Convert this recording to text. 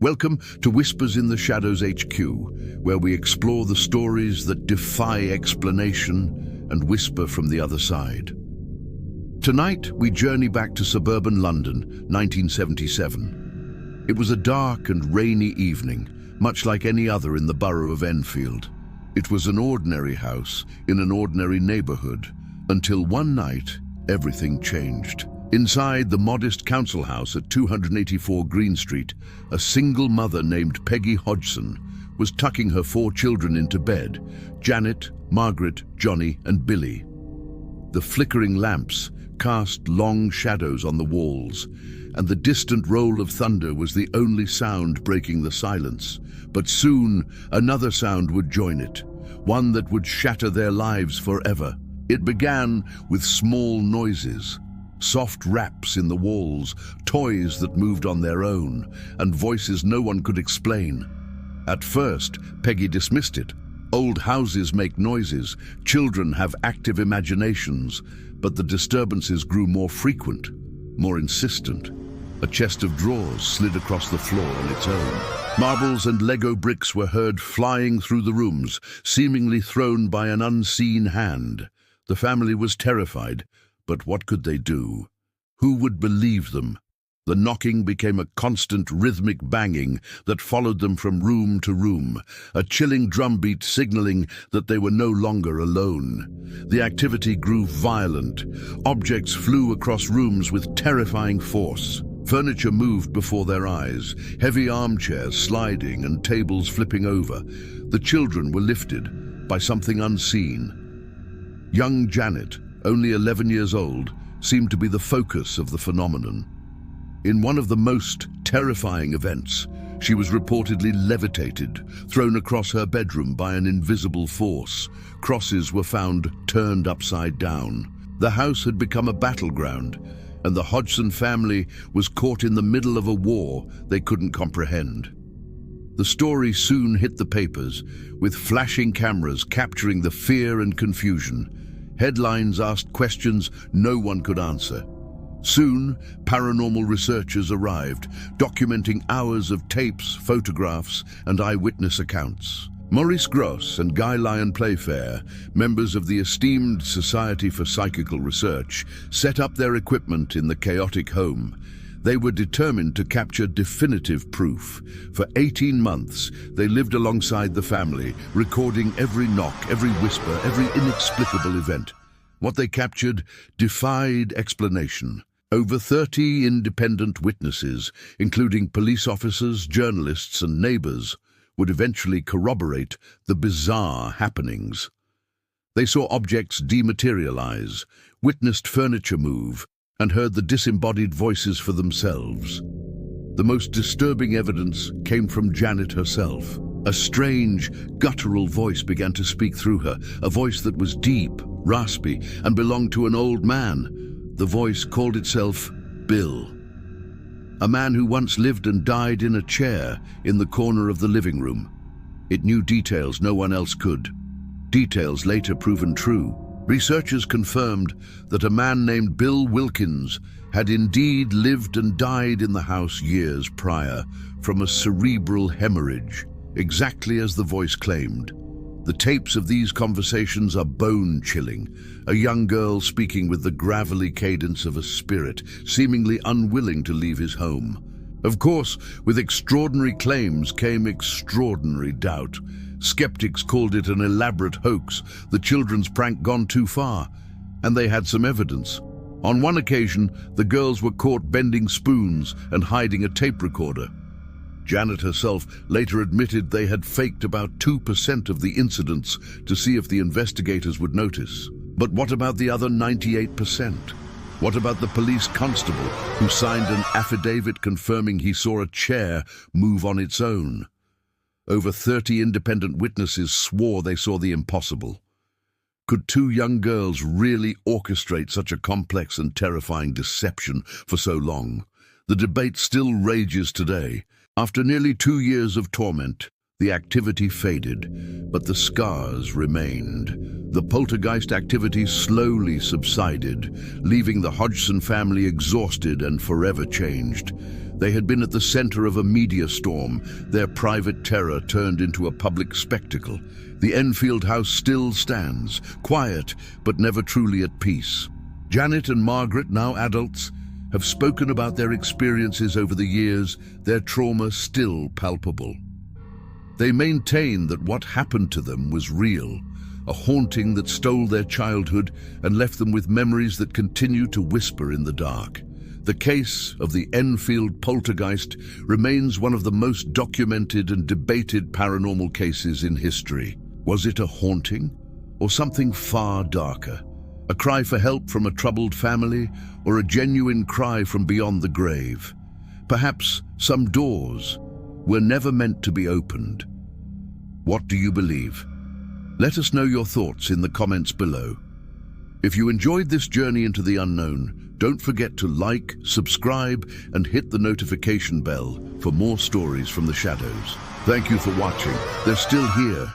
Welcome to Whispers in the Shadows HQ, where we explore the stories that defy explanation and whisper from the other side. Tonight, we journey back to suburban London, 1977. It was a dark and rainy evening, much like any other in the borough of Enfield. It was an ordinary house in an ordinary neighborhood, until one night, everything changed. Inside the modest council house at 284 Green Street, a single mother named Peggy Hodgson was tucking her 4 children into bed: Janet, Margaret, Johnny, and Billy. The flickering lamps cast long shadows on the walls, and the distant roll of thunder was the only sound breaking the silence. But soon another sound would join it, one that would shatter their lives forever. It began with small noises. Soft raps in the walls, toys that moved on their own, and voices no one could explain. At first, Peggy dismissed it. Old houses make noises, children have active imaginations, but the disturbances grew more frequent, more insistent. A chest of drawers slid across the floor on its own. Marbles and Lego bricks were heard flying through the rooms, seemingly thrown by an unseen hand. The family was terrified. But what could they do? Who would believe them? The knocking became a constant rhythmic banging that followed them from room to room, a chilling drumbeat signaling that they were no longer alone. The activity grew violent. Objects flew across rooms with terrifying force. Furniture moved before their eyes, heavy armchairs sliding and tables flipping over. The children were lifted by something unseen. Young Janet, only 11 years old, seemed to be the focus of the phenomenon. In one of the most terrifying events, she was reportedly levitated, thrown across her bedroom by an invisible force. Crosses were found turned upside down. The house had become a battleground, and the Hodgson family was caught in the middle of a war they couldn't comprehend. The story soon hit the papers, with flashing cameras capturing the fear and confusion. Headlines asked questions no one could answer. Soon, paranormal researchers arrived, documenting hours of tapes, photographs, and eyewitness accounts. Maurice Gross and Guy Lyon Playfair, members of the esteemed Society for Psychical Research, set up their equipment in the chaotic home. They were determined to capture definitive proof. For 18 months, they lived alongside the family, recording every knock, every whisper, every inexplicable event. What they captured defied explanation. Over 30 independent witnesses, including police officers, journalists, and neighbors, would eventually corroborate the bizarre happenings. They saw objects dematerialize, witnessed furniture move, and heard the disembodied voices for themselves. The most disturbing evidence came from Janet herself. A strange, guttural voice began to speak through her, a voice that was deep, raspy, and belonged to an old man. The voice called itself Bill, a man who once lived and died in a chair in the corner of the living room. It knew details no one else could, details later proven true. Researchers confirmed that a man named Bill Wilkins had indeed lived and died in the house years prior from a cerebral hemorrhage, exactly as the voice claimed. The tapes of these conversations are bone-chilling, a young girl speaking with the gravelly cadence of a spirit, seemingly unwilling to leave his home. Of course, with extraordinary claims came extraordinary doubt. Skeptics called it an elaborate hoax, the children's prank gone too far, and they had some evidence. On one occasion, the girls were caught bending spoons and hiding a tape recorder. Janet herself later admitted they had faked about 2% of the incidents to see if the investigators would notice. But what about the other 98%? What about the police constable who signed an affidavit confirming he saw a chair move on its own? Over 30 independent witnesses swore they saw the impossible. Could 2 young girls really orchestrate such a complex and terrifying deception for so long? The debate still rages today. After nearly 2 years of torment, the activity faded, but the scars remained. The poltergeist activity slowly subsided, leaving the Hodgson family exhausted and forever changed. They had been at the center of a media storm, their private terror turned into a public spectacle. The Enfield house still stands, quiet but never truly at peace. Janet and Margaret, now adults, have spoken about their experiences over the years, their trauma still palpable. They maintain that what happened to them was real, a haunting that stole their childhood and left them with memories that continue to whisper in the dark. The case of the Enfield Poltergeist remains one of the most documented and debated paranormal cases in history. Was it a haunting or something far darker? A cry for help from a troubled family or a genuine cry from beyond the grave? Perhaps some doors were never meant to be opened. What do you believe? Let us know your thoughts in the comments below. If you enjoyed this journey into the unknown, don't forget to like, subscribe, and hit the notification bell for more stories from the shadows. Thank you for watching. They're still here,